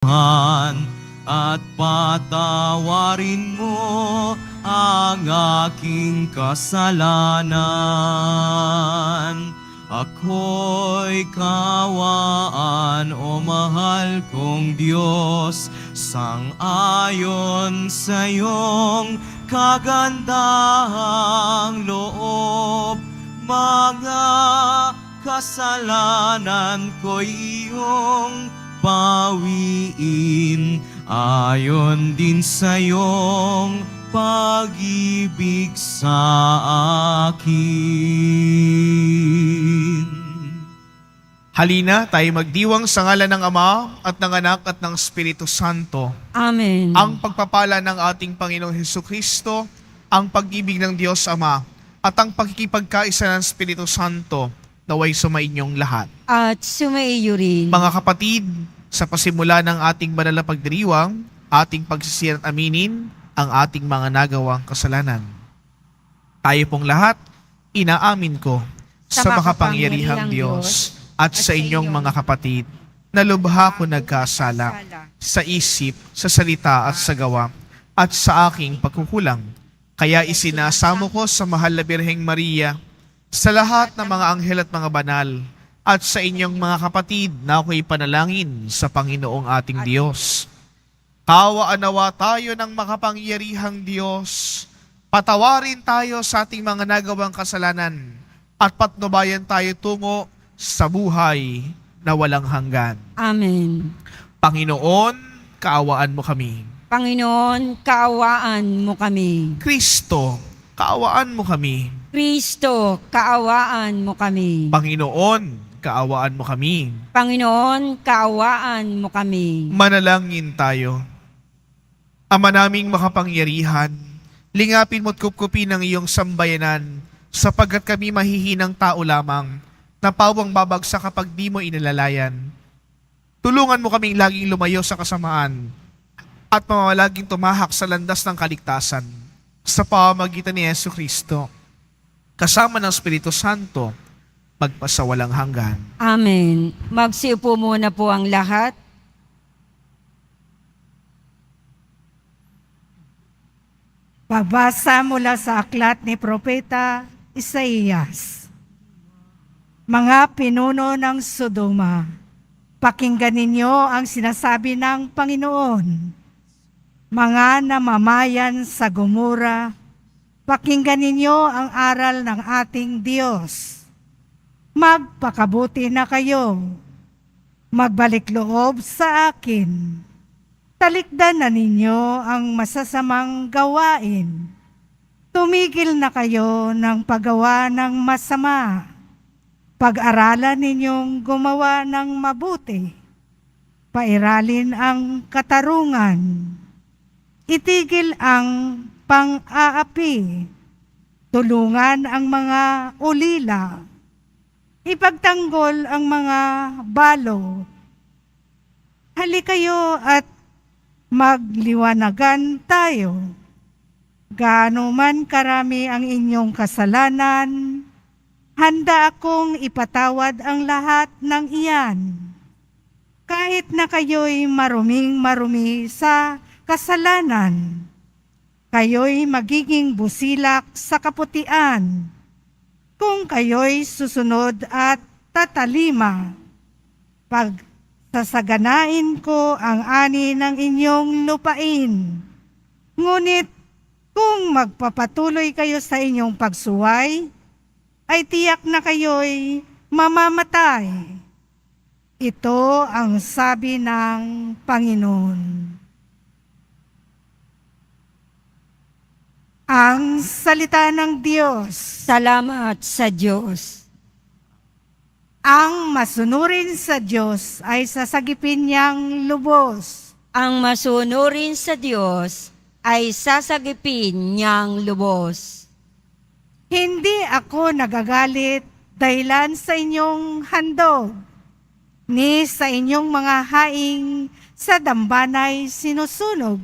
at patawarin mo ang aking kasalanan. Ako'y kawaan, o mahal kong Diyos, sang-ayon sa iyong kagandahang loob. Mga kasalanan ko'y iyong bawiin, ayon din sa iyong pag-ibig sa akin. Halina, tayo magdiwang sa ngalan ng Ama at ng Anak at ng Espiritu Santo. Amen. Ang pagpapala ng ating Panginoong Hesukristo, ang pag-ibig ng Diyos Ama, at ang pagkikipagkaisa ng Espiritu Santo naway sumainyong lahat. At sumaiyo rin. Mga kapatid, sa pasimula ng ating banal na pagdiriwang, ating pagsisiyan at aminin ang ating mga nagawang kasalanan. Tayo pong lahat, inaamin ko sa makapangyarihang Diyos at sa inyong mga kapatid na lubha ko nagkasala sa isip, sa salita at sa gawa at sa aking pagkukulang. Kaya isinasamo ko sa mahal na Birheng Maria, sa lahat ng mga anghel at mga banal, at sa inyong mga kapatid na ako'y panalangin sa Panginoong ating Diyos. Kawaan nawa tayo ng makapangyarihang Diyos. Patawarin tayo sa ating mga nagawang kasalanan at patnubayan tayo tungo sa buhay na walang hanggan. Amen. Panginoon, kaawaan mo kami. Panginoon, kaawaan mo kami. Kristo, kaawaan mo kami. Kristo, kaawaan mo kami. Panginoon, kaawaan mo kami. Panginoon, kaawaan mo kami. Manalangin tayo. Ama naming makapangyarihan, lingapin mo't kupkupin ang iyong sambayanan, sapagkat kami mahihinang tao lamang, na pawang babagsak kapag di mo inalalayan. Tulungan mo kaming laging lumayo sa kasamaan, at mamamalaging tumahak sa landas ng kaligtasan, sa pamamagitan ni Jesucristo, kasama ng Espiritu Santo, magpasawalang hanggan. Amen. Magsiupo muna po ang lahat. Pagbasa mula sa aklat ni Propeta Isaías. Mga pinuno ng Sodoma, pakinggan ninyo ang sinasabi ng Panginoon. Mga namamayan sa Gomora, pakinggan ninyo ang aral ng ating Diyos. Magpakabuti na kayo. Magbalik loob sa akin. Talikdan na ninyo ang masasamang gawain. Tumigil na kayo ng paggawa ng masama. Pag-aralan ninyong gumawa ng mabuti. Pairalin ang katarungan. Itigil ang pang-aapi. Tulungan ang mga ulila. Ipagtanggol ang mga balo. Halikayo at magliwanagan tayo. Gaano man karami ang inyong kasalanan, handa akong ipatawad ang lahat ng iyan. Kahit na kayo'y maruming-marumi sa kasalanan, kayo'y magiging busilak sa kaputian. Kung kayo'y susunod at tatalima, sasaganain ko ang ani ng inyong lupain. Ngunit kung magpapatuloy kayo sa inyong pagsuway, ay tiyak na kayo'y mamamatay. Ito ang sabi ng Panginoon. Ang salita ng Diyos. Salamat sa Diyos. Ang masunurin sa Diyos ay sasagipin niyang lubos. Ang masunurin sa Diyos ay sasagipin niyang lubos. Hindi ako nagagalit dahilan sa inyong handog, ni sa inyong mga haing sa dambanay sinusunog.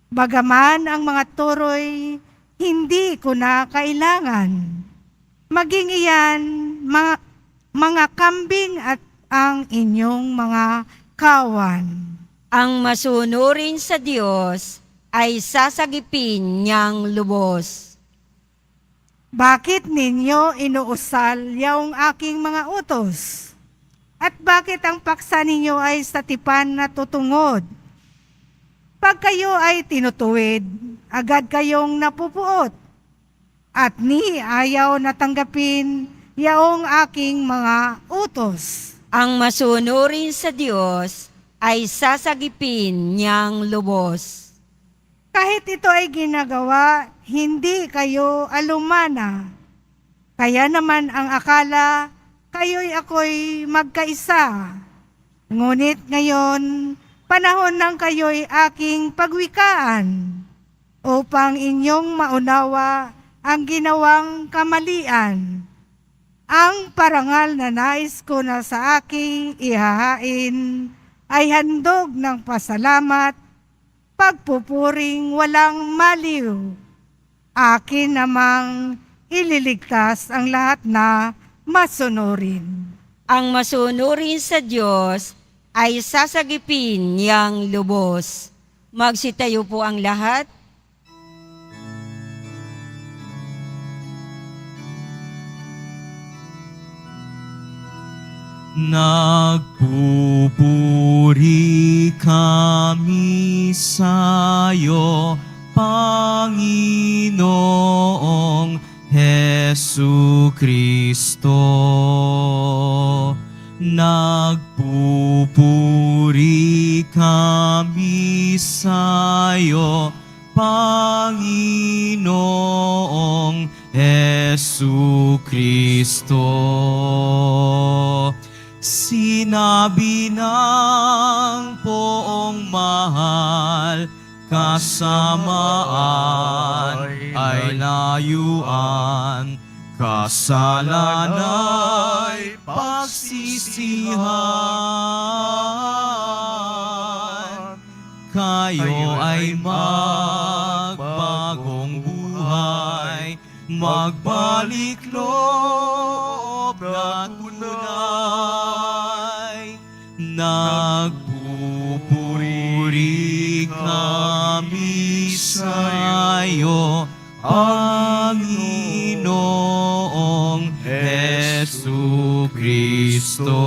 Bagaman ang mga turoy, hindi ko na kailangan. Maging iyan, mga kambing at ang inyong mga kawan. Ang masunurin sa Diyos ay sasagipin niyang lubos. Bakit ninyo inuusal yaong aking mga utos? At bakit ang paksa ninyo ay sa tipan na tutungod? Pag kayo ay tinutuwid, agad kayong napupuot. At ni ayaw na tanggapin yaong aking mga utos. Ang masunurin sa Diyos ay sasagipin niyang lubos. Kahit ito ay ginagawa, hindi kayo alumana. Kaya naman ang akala, ako'y magkaisa. Ngunit ngayon, panahon ng kayo'y aking pagwikaan, upang inyong maunawa ang ginawang kamalian. Ang parangal na nais ko na sa aking ihahain ay handog ng pasalamat, pagpupuring walang maliw. Akin namang ililigtas ang lahat na masunurin. Ang masunurin sa Diyos ay sasagipin niyang lubos. Magsitayo po ang lahat. Nagpupuri kami sa'yo, Panginoong Hesu Kristo. Nagpupuri kami sa'yo, Panginoong Hesu Kristo. Sinabi ng poong mahal, kasamaan ay layuan, kasalan ay pagsisihan. Kayo ay magbagong buhay, magbalik loob na tunay. Nagpupuri kami sa'yo, Panginoong Hesu Kristo.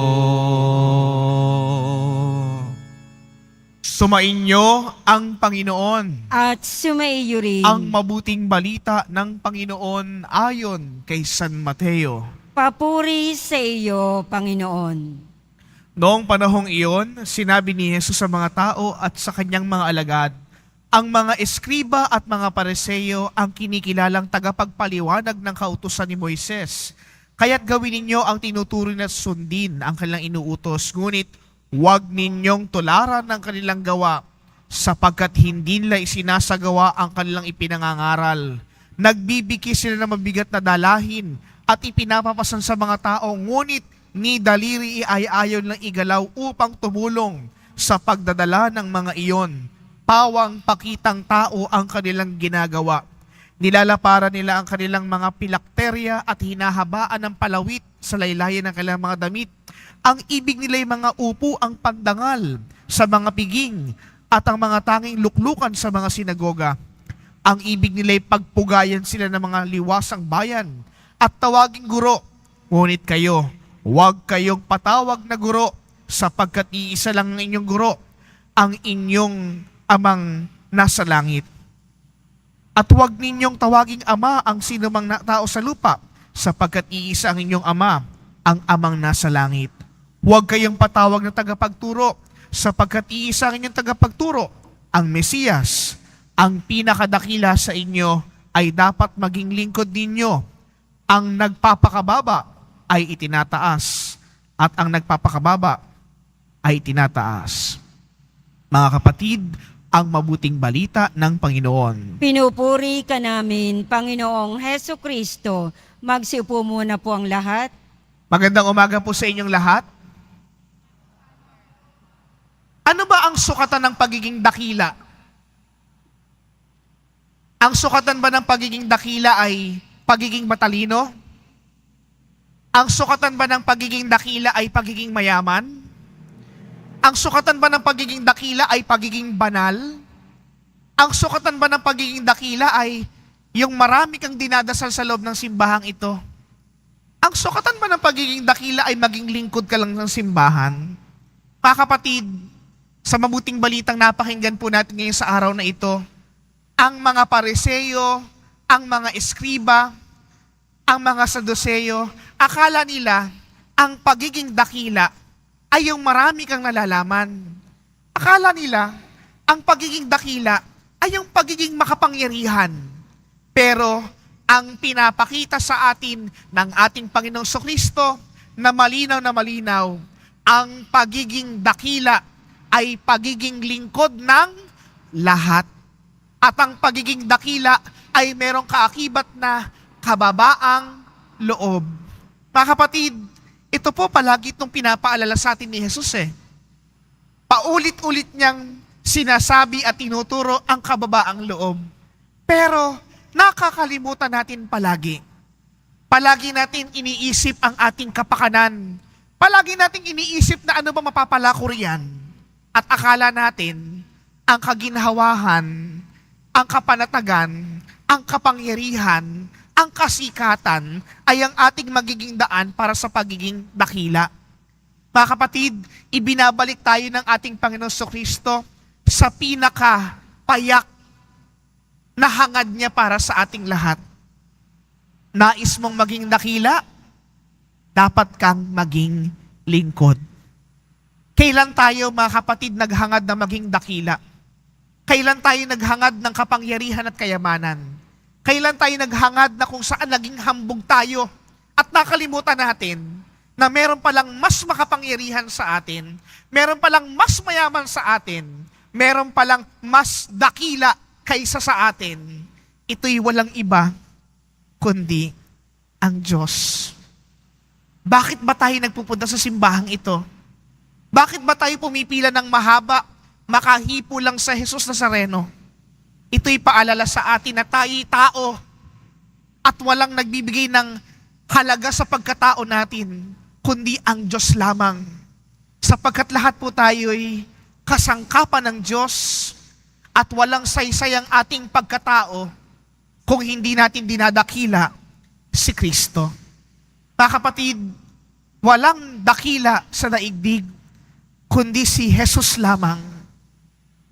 Sumainyo ang Panginoon. At sumaiyo rin. Ang mabuting balita ng Panginoon ayon kay San Mateo. Papuri sa iyo, Panginoon. Noong panahong iyon, sinabi ni Jesus sa mga tao at sa kanyang mga alagad, ang mga eskriba at mga pareseyo ang kinikilalang tagapagpaliwanag ng kautusan ni Moises. Kaya't gawin ninyo ang tinuturo at sundin ang kanilang inuutos, ngunit huwag ninyong tularan ng kanilang gawa, sapagkat hindi nila isinasagawa ang kanilang ipinangangaral. Nagbibigay sila ng mabigat na dalahin at ipinapapasan sa mga tao, ngunit ni daliri ay ayaw lang igalaw upang tumulong sa pagdadala ng mga iyon. Pawang pakitang tao ang kanilang ginagawa. Nilalaparan nila ang kanilang mga pilakterya at hinahabaan ng palawit sa laylayan ng kanilang mga damit. Ang ibig nila ay mga upo ang pandangal sa mga piging at ang mga tanging luklukan sa mga sinagoga. Ang ibig nila ay pagpugayan sila ng mga liwasang bayan at tawaging guro. Ngunit kayo, huwag kayong patawag na guro, sapagkat iisa lang ang inyong guro, ang inyong amang nasa langit. At huwag ninyong tawaging ama ang sinumang tao sa lupa, sapagkat iisa ang inyong ama, ang amang nasa langit. Huwag kayong patawag na tagapagturo, sapagkat iisa ang inyong tagapagturo, ang Mesiyas. Ang pinakadakila sa inyo ay dapat maging lingkod ninyo. Ang nagpapakababa ay itinataas, at ang nagpapakababa ay itinataas. Mga kapatid, ang mabuting balita ng Panginoon. Pinupuri ka namin, Panginoong Hesu Kristo. Magsiupo muna po ang lahat. Magandang umaga po sa inyong lahat. Ano ba ang sukatan ng pagiging dakila? Ang sukatan ba ng pagiging dakila ay pagiging matalino? Ang sukatan ba ng pagiging dakila ay pagiging mayaman? Ang sukatan ba ng pagiging dakila ay pagiging banal? Ang sukatan ba ng pagiging dakila ay yung marami kang dinadasal sa loob ng simbahang ito? Ang sukatan ba ng pagiging dakila ay maging lingkod ka lang ng simbahan? Mga kapatid, sa mabuting balitang napakinggan po natin ngayon sa araw na ito, ang mga Pariseo, ang mga Eskriba, ang mga Saduceo, akala nila ang pagiging dakila ay yung marami kang nalalaman. Akala nila ang pagiging dakila ay yung pagiging makapangyarihan. Pero ang pinapakita sa atin ng ating Panginoong Kristo na malinaw, ang pagiging dakila ay pagiging lingkod ng lahat. At ang pagiging dakila ay merong kaakibat na kababaang loob. Mga kapatid, ito po palagi itong pinapaalala sa atin ni Jesus Paulit-ulit niyang sinasabi at tinuturo ang kababaang loob. Pero nakakalimutan natin palagi. Palagi natin iniisip ang ating kapakanan. Palagi natin iniisip na ano ba mapapalako riyan. At akala natin ang kaginhawahan, ang kapanatagan, ang kapangyarihan, ang kasikatan ay ang ating magiging daan para sa pagiging dakila. Mga kapatid, ibinabalik tayo ng ating Panginoong Kristo sa pinaka-payak na hangad niya para sa ating lahat. Nais mong maging dakila, dapat kang maging lingkod. Kailan tayo, mga kapatid, naghangad na maging dakila? Kailan tayo naghangad ng kapangyarihan at kayamanan? Kailan tayo naghangad na kung saan naging hambog tayo at nakalimutan natin na meron palang mas makapangyarihan sa atin, meron palang mas mayaman sa atin, meron palang mas dakila kaysa sa atin. Ito'y walang iba kundi ang Diyos. Bakit ba tayo nagpupunta sa simbahang ito? Bakit ba tayo pumipila ng mahaba, makahipo lang sa Jesus Nazareno? Ito'y paalala sa atin na tayo'y tao at walang nagbibigay ng halaga sa pagkatao natin, kundi ang Diyos lamang. Sapagkat lahat po tayo'y kasangkapan ng Diyos at walang saysay ang ating pagkatao kung hindi natin dinadakila si Kristo. Mga kapatid, walang dakila sa daigdig, kundi si Jesus lamang.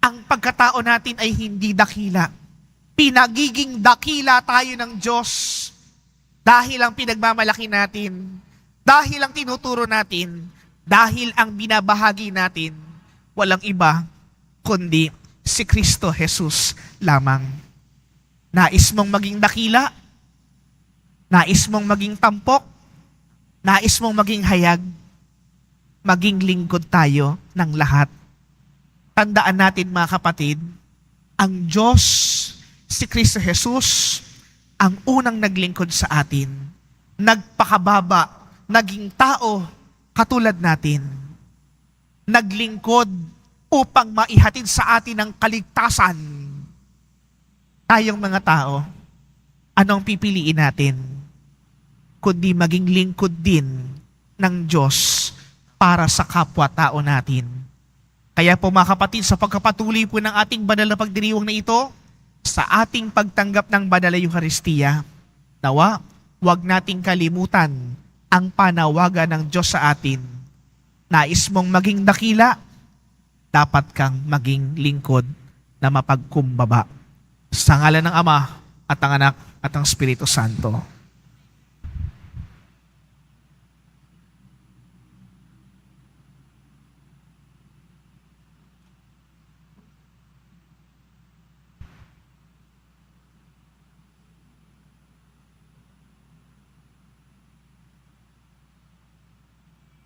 Ang pagkatao natin ay hindi dakila. Pinagiging dakila tayo ng Diyos dahil ang pinagmamalaki natin, dahil ang tinuturo natin, dahil ang binabahagi natin, walang iba kundi si Kristo Jesus lamang. Nais mong maging dakila? Nais mong maging tampok? Nais mong maging hayag? Maging lingkod tayo ng lahat. Tandaan natin, mga kapatid, ang Diyos, si Kristo Jesus, ang unang naglingkod sa atin. Nagpakababa, naging tao katulad natin. Naglingkod upang maihatid sa atin ang kaligtasan. Tayong mga tao, anong pipiliin natin? Kundi maging lingkod din ng Diyos para sa kapwa-tao natin. Kaya po, mga kapatid, sa pagkapatuloy po ng ating banal na pagdiriwang na ito, sa ating pagtanggap ng banal na Eucharistia, nawa, huwag nating kalimutan ang panawagan ng Diyos sa atin. Nais mong maging dakila, dapat kang maging lingkod na mapagkumbaba. Sa ngalan ng Ama at ang Anak at ang Espiritu Santo.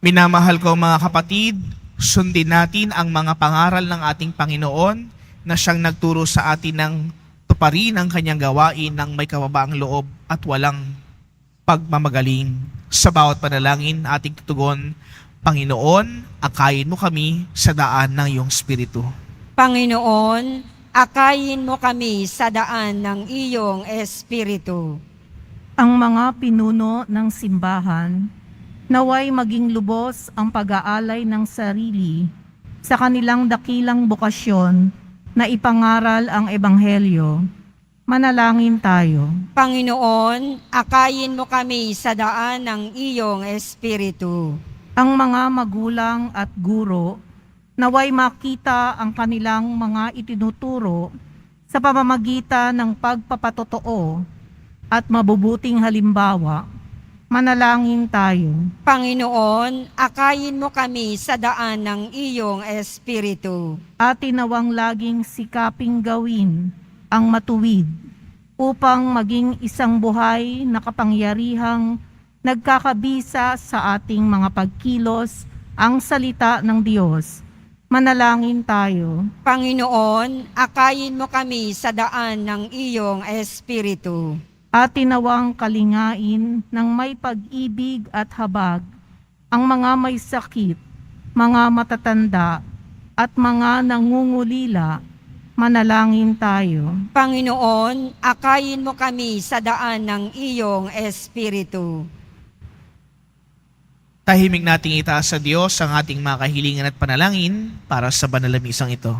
Minamahal ko, mga kapatid, sundin natin ang mga pangaral ng ating Panginoon na siyang nagturo sa atin ng tuparin ang kanyang gawain ng may kababaang loob at walang pagmamagaling. Sa bawat panalangin ating tutugon, Panginoon, akayin mo kami sa daan ng iyong Espiritu. Panginoon, akayin mo kami sa daan ng iyong Espiritu. Ang mga pinuno ng simbahan, naway maging lubos ang pag-aalay ng sarili sa kanilang dakilang bukasyon na ipangaral ang Ebanghelyo. Manalangin tayo. Panginoon, akayin mo kami sa daan ng iyong Espiritu. Ang mga magulang at guro, naway makita ang kanilang mga itinuturo sa pamamagitan ng pagpapatotoo at mabubuting halimbawa. Manalangin tayo. Panginoon, akayin mo kami sa daan ng iyong Espiritu. At tinawang laging sikaping gawin ang matuwid upang maging isang buhay na kapangyarihang nagkakabisa sa ating mga pagkilos ang salita ng Diyos. Manalangin tayo. Panginoon, akayin mo kami sa daan ng iyong Espiritu. At tinawang kalingain ng may pag-ibig at habag ang mga may sakit, mga matatanda, at mga nangungulila. Manalangin tayo. Panginoon, akayin mo kami sa daan ng iyong Espiritu. Tahimik nating itaas sa Diyos ang ating mga kahilingan at panalangin para sa banal na misang ito.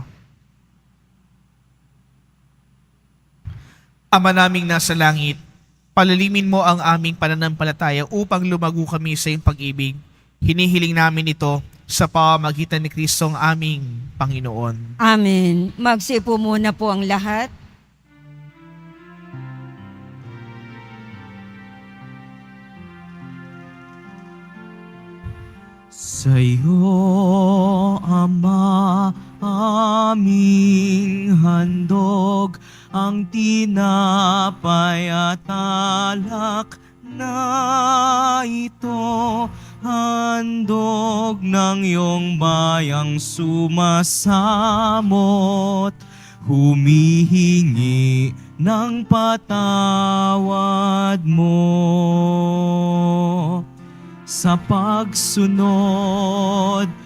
Ama naming nasa langit, palalimin mo ang aming pananampalataya upang lumago kami sa iyong pag-ibig. Hinihiling namin ito sa pamamagitan ni Kristong aming Panginoon. Amen. Magsipo muna po ang lahat. Sa'yo, Ama, aming handog ang tinapay at alak na ito, handog ng iyong bayang sumasamot, humihingi ng patawad mo. Sa pagsunod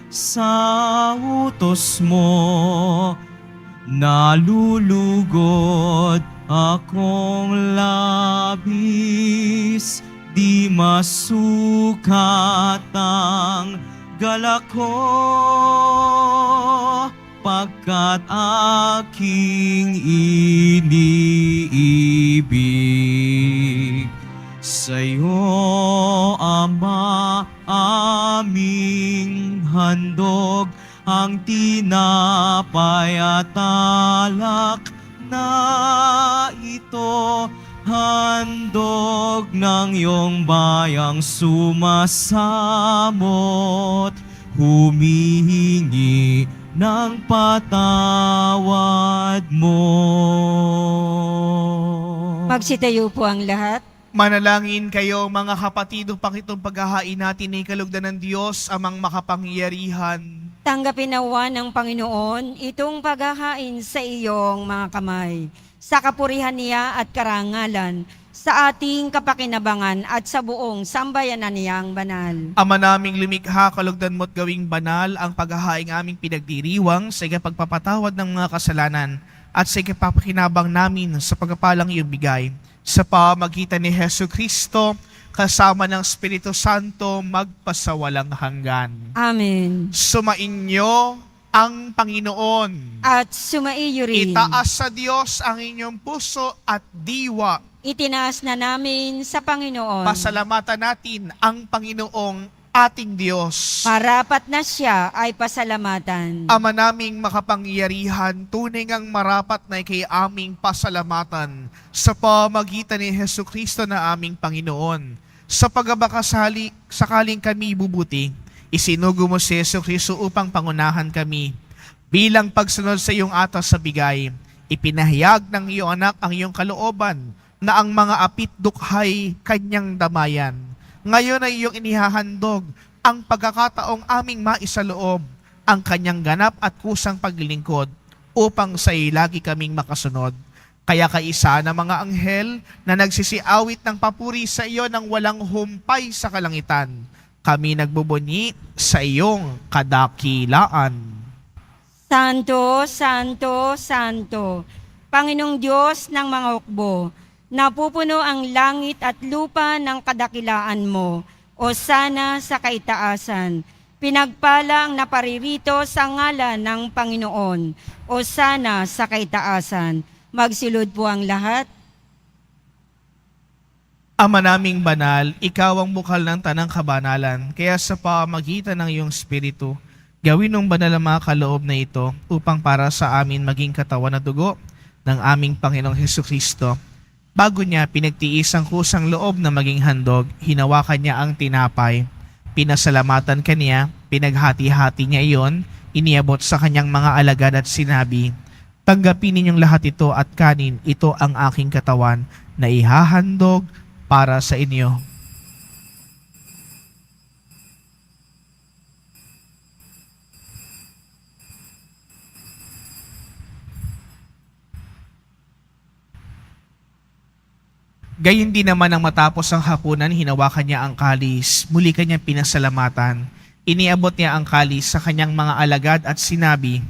sa utos mo, nalulugod akong labis, di masukat ang galak ko, pagkat aking iniibig. Sa'yo, Ama, aming handog ang tinapay at alak na ito, handog ng iyong bayang sumasamot, humihingi ng patawad mo. Magsitayo po ang lahat. Manalangin kayo mga kapatid upang itong paghahain natin ay kalugdan ng Diyos amang makapangyarihan. Tanggapin nawa ng Panginoon itong paghahain sa iyong mga kamay, sa kapurihan niya at karangalan, sa ating kapakinabangan at sa buong sambayanan niyang banal. Ama naming lumikha, kalugdan mo't gawing banal ang paghahaing aming pinagdiriwang sa ikapagpapatawad ng mga kasalanan at sa ikapapakinabang namin sa pagpapalang iyong bigay. Sa pamagitan ni Hesu Kristo, kasama ng Espiritu Santo, magpasawalang hanggan. Amen. Sumainyo ang Panginoon. At sumaiyo rin. Itaas sa Diyos ang inyong puso at diwa. Itinaas na namin sa Panginoon. Pasalamatan natin ang Panginoong ating Diyos. Marapat na siya ay pasalamatan. Ama naming makapangyarihan, tunay ngang marapat na kay aming pasalamatan sa pamagitan ni Hesu Kristo na aming Panginoon. Sa pagbabakasali, sakaling kami bubuti, isinugo mo si Hesu Kristo upang pangunahan kami. Bilang pagsunod sa iyong atas sa bigay, ipinahayag ng iyong anak ang iyong kalooban na ang mga apit dukhay kanyang damayan. Ngayon ay iyong inihahandog ang pagkakataong aming maisaloob ang kanyang ganap at kusang paglilingkod upang sa lagi kaming makasunod. Kaya kaisa ng mga anghel na nagsisiawit ng papuri sa iyo nang walang humpay sa kalangitan, kami nagbubunyi sa iyong kadakilaan. Santo, Santo, Santo, Panginoong Diyos ng mga hukbo, napupuno ang langit at lupa ng kadakilaan mo, o sana sa kaitaasan. Pinagpala ang naparirito sa ngalan ng Panginoon. O sana sa kaitaasan. Magsilod po ang lahat. Ama naming banal, ikaw ang bukal ng tanang kabanalan, kaya sa pamagitan ng iyong Espiritu, gawin ng banal ang mga kaloob na ito upang para sa amin maging katawan na dugo ng aming Panginoong Hesukristo. Bago niya pinagtiis ang kusang loob na maging handog, hinawakan niya ang tinapay, pinasalamatan kaniya, pinaghati-hati niya iyon, iniabot sa kanyang mga alagad at sinabi, "Tanggapin ninyong lahat ito at kanin, ito ang aking katawan na ihahandog para sa inyo." Gayon din naman ang matapos ang hapunan, hinawakan niya ang kalis, muli kanyang pinasalamatan. Iniabot niya ang kalis sa kanyang mga alagad at sinabi,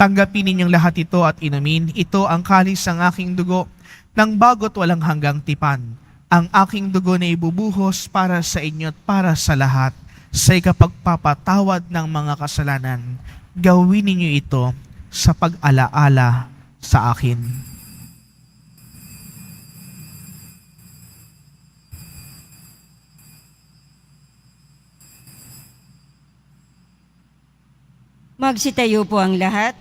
"Tanggapin ninyong lahat ito at inumin, ito ang kalis ng aking dugo, ng bago't walang hanggang tipan. Ang aking dugo na ibubuhos para sa inyo at para sa lahat, sa ikapagpapatawad ng mga kasalanan. Gawin ninyo ito sa pag-alaala sa akin." Magsitayo po ang lahat.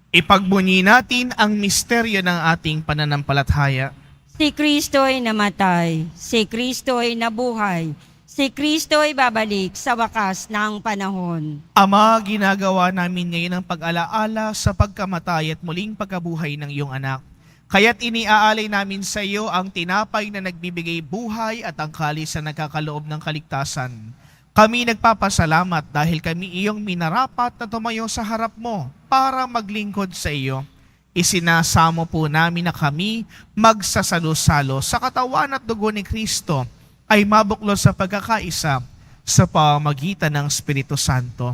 Ipagbunyi natin ang misteryo ng ating pananampalataya. Si Kristo'y namatay, si Kristo'y nabuhay, si Kristo'y babalik sa wakas ng panahon. Ama, ginagawa namin ngayon ang pag-alaala sa pagkamatay at muling pagkabuhay ng iyong anak. Kaya't iniaalay namin sa iyo ang tinapay na nagbibigay buhay at ang kalis na nagkakaloob ng kaligtasan. Kami nagpapasalamat dahil kami iyong minarapat na tumayo sa harap mo para maglingkod sa iyo. Isinasamo po namin na kami magsasalo-salo sa katawan at dugo ni Kristo ay mabuklos sa pagkakaisa sa pamamagitan ng Espiritu Santo.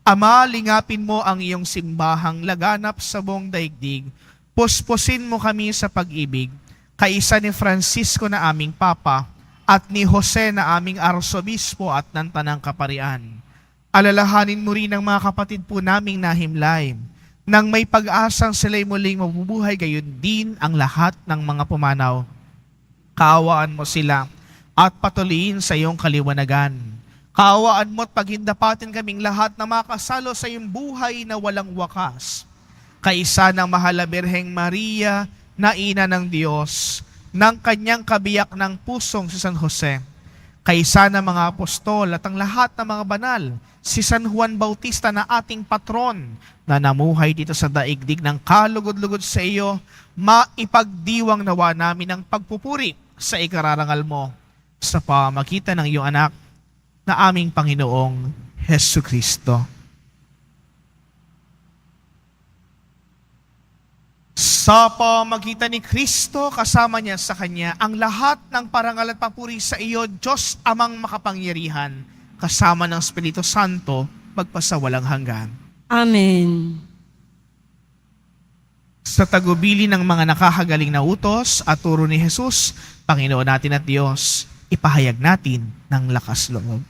Ama, lingapin mo ang iyong simbahang laganap sa buong daigdig. Puspusin mo kami sa pag-ibig, kaisa ni Francisco na aming Papa, at ni Jose na aming Arsobispo at ng Tanang Kaparian. Alalahanin mo rin ang mga kapatid po naming nahimlay, nang may pag-asang sila'y muling mabubuhay, gayon din ang lahat ng mga pumanaw. Kaawaan mo sila at patuloyin sa iyong kaliwanagan. Kaawaan mo at paghindapatin kaming lahat na makasalo sa iyong buhay na walang wakas. Kaisa ng mahal na Birheng Maria na ina ng Diyos, ng kanyang kabiyak ng pusong si San Jose, kaisa ng mga apostol at ang lahat ng mga banal, si San Juan Bautista na ating patron na namuhay dito sa daigdig ng kalugod-lugod sa iyo, maipagdiwang nawa namin ang pagpupuri sa ikararangal mo sa pamagitan ng iyong anak na aming Panginoong Hesukristo. Sa pamagitan ni Kristo, kasama niya sa Kanya, ang lahat ng parangal at papuri sa iyo, Diyos Amang makapangyarihan, kasama ng Espiritu Santo, magpasawalang hanggan. Amen. Sa tagubili ng mga nakahagaling na utos at turo ni Jesus, Panginoon natin at Diyos, ipahayag natin ng lakas loob.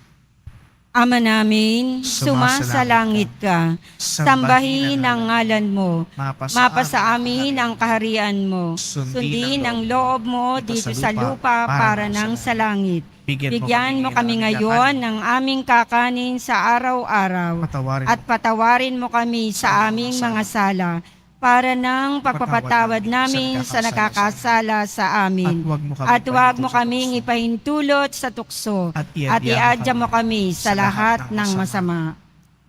Ama namin, sumasalangit ka, sambahin ang ngalan mo, mapasa amin ang kaharian mo, sundin ang loob mo dito sa lupa para nang sa langit. Bigyan mo kami ngayon ng aming kakanin sa araw-araw at patawarin mo kami sa aming mga sala para nang pagpapatawad namin sa nakakasala sa amin. At huwag mo kaming ipahintulot sa tukso at iadya mo kami sa lahat ng masama.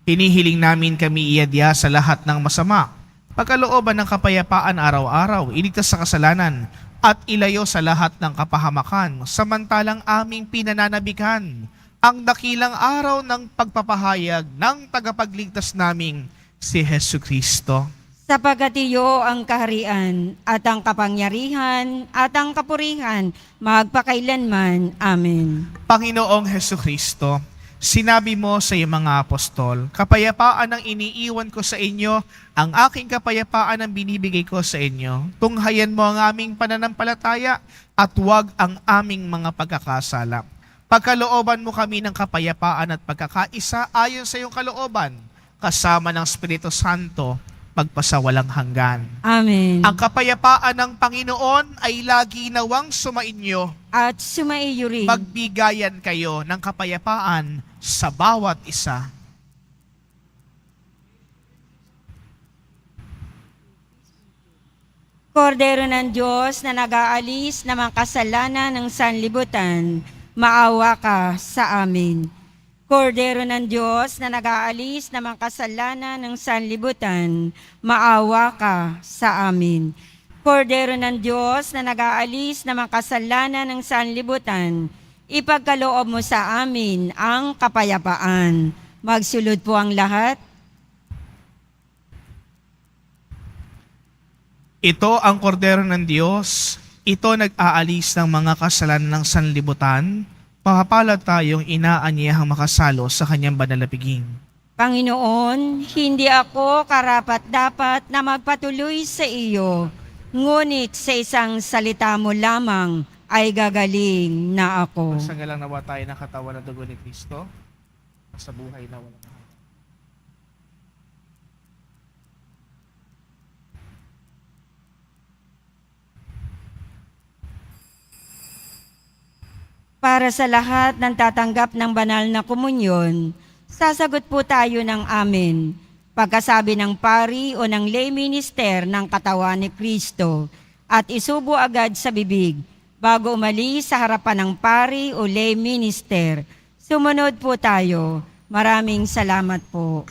Hinihiling namin kami iadya sa lahat ng masama, pagkalooban ng kapayapaan araw-araw, iligtas sa kasalanan, at ilayo sa lahat ng kapahamakan, samantalang aming pinananabikan ang dakilang araw ng pagpapahayag ng tagapagligtas naming si Hesukristo. Sapagkat iyo ang kaharian at ang kapangyarihan at ang kapurihan magpakailanman. Amen. Panginoong Hesukristo, sinabi mo sa iyong mga apostol, kapayapaan ang iniiwan ko sa inyo, ang aking kapayapaan ang binibigay ko sa inyo. Tunghayan mo ang aming pananampalataya at huwag ang aming mga pagkakasala. Pagkalooban mo kami ng kapayapaan at pagkakaisa ayon sa iyong kalooban, kasama ng Espiritu Santo, magpasawalang hanggan. Amen. Ang kapayapaan ng Panginoon ay lagi nawang sumainyo. At sumaiyo rin. Magbigayan kayo ng kapayapaan sa bawat isa. Kordero ng Diyos na nag-aalis ng mga kasalanan ng sanlibutan, maawa ka sa amin. Kordero ng Diyos na nag-aalis ng mga kasalanan ng sanlibutan, maawa ka sa amin. Kordero ng Diyos na nag-aalis ng mga kasalanan ng sanlibutan, ipagkaloob mo sa amin ang kapayapaan. Magsulod po ang lahat. Ito ang kordero ng Diyos. Ito nag-aalis ng mga kasalanan ng sanlibutan. Papapalad tayong inaanyahang makasalo sa kanyang banal na piging. Panginoon, hindi ako karapat-dapat na magpatuloy sa iyo, ngunit sa isang salita mo lamang ay gagaling na ako. Magsagalang nawa tayo ng katawan ng dugo ni Kristo sa buhay na walang hanggan. Para sa lahat ng tatanggap ng banal na komunyon, sasagot po tayo ng amen. Pagkasabi ng pari o ng lay minister ng katawan ni Kristo at isubo agad sa bibig bago umalis sa harapan ng pari o lay minister. Sumunod po tayo. Maraming salamat po.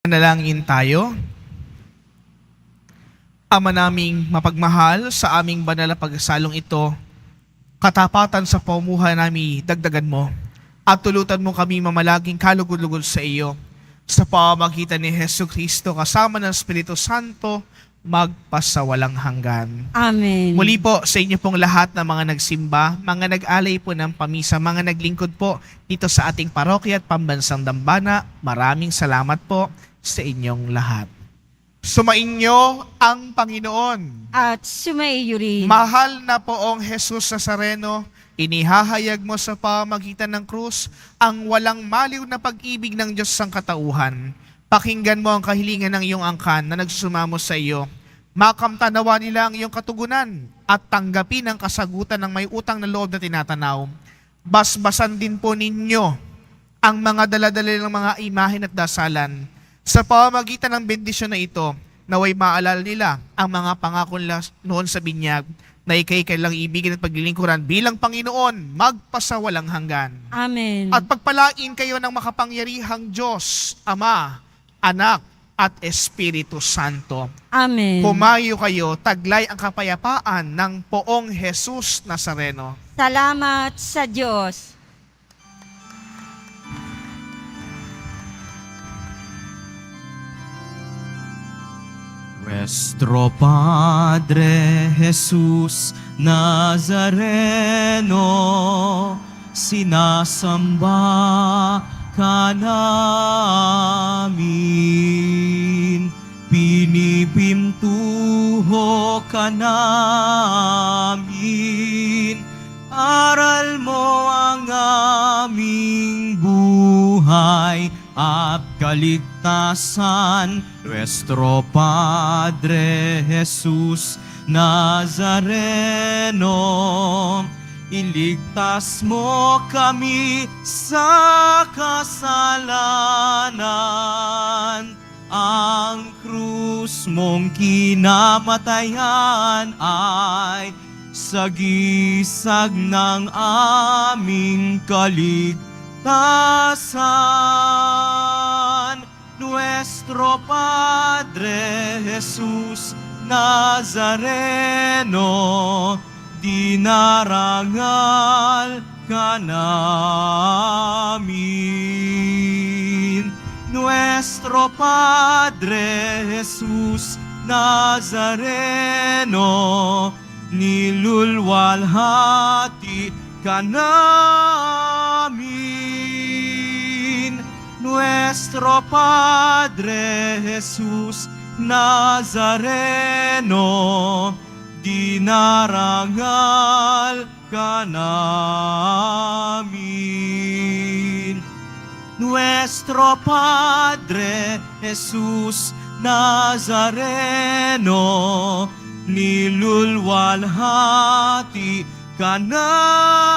Manalangin tayo. Ama naming mapagmahal, sa aming banal na pagsasalong ito, katapatan sa pamuhay namin dagdagan mo at tulutan mo kami mamalaging kalugod-lugod sa iyo. Sa pamamagitan ni Hesus Kristo kasama ng Espiritu Santo, magpasawalang hanggan. Amen. Muli po sa inyo pong lahat na mga nagsimba, mga nag-alay po ng pamisa, mga naglingkod po dito sa ating parokya at pambansang dambana, maraming salamat po sa inyong lahat. Sumainyo ang Panginoon. At sumaiyo rin. Mahal na poong Jesus Nazareno, inihahayag mo sa pamagitan ng krus ang walang maliw na pag-ibig ng Diyos sang katauhan. Pakinggan mo ang kahilingan ng iyong angkan na nagsusumamo sa iyo. Makamtanawa nila ang iyong katugunan at tanggapin ang kasagutan ng may utang na loob na tinatanaw. Basbasan din po ninyo ang mga daladala ng mga imahen at dasalan. Sa pamamagitan ng bendisyon na ito, naway maalala nila ang mga pangako nila noon sa binyag na ikay kailang ibigin at paglilingkuran bilang Panginoon, magpasawalang hanggan. Amen. At pagpalain kayo ng makapangyarihang Diyos, Ama, Anak, at Espiritu Santo. Amen. Pumayo kayo, taglay ang kapayapaan ng poong Jesus Nazareno. Salamat sa Diyos. Nuestro Padre Jesus Nazareno, sinasamba ka namin, pinipintuho ka namin, aral mo ang aming buhay at kaligtasan. Nuestro Padre Jesus Nazareno, iligtas mo kami sa kasalanan. Ang krus mong kinamatayan ay sagisag ng aming kaligtasan. Nuestro Padre Jesus Nazareno, dinarangal ka namin. Nuestro Padre Jesus Nazareno, nilulwalhati ka namin. Nuestro Padre Jesus Nazareno, dinarangal ka namin. Nuestro Padre Jesus Nazareno, nilulwalhati ka namin.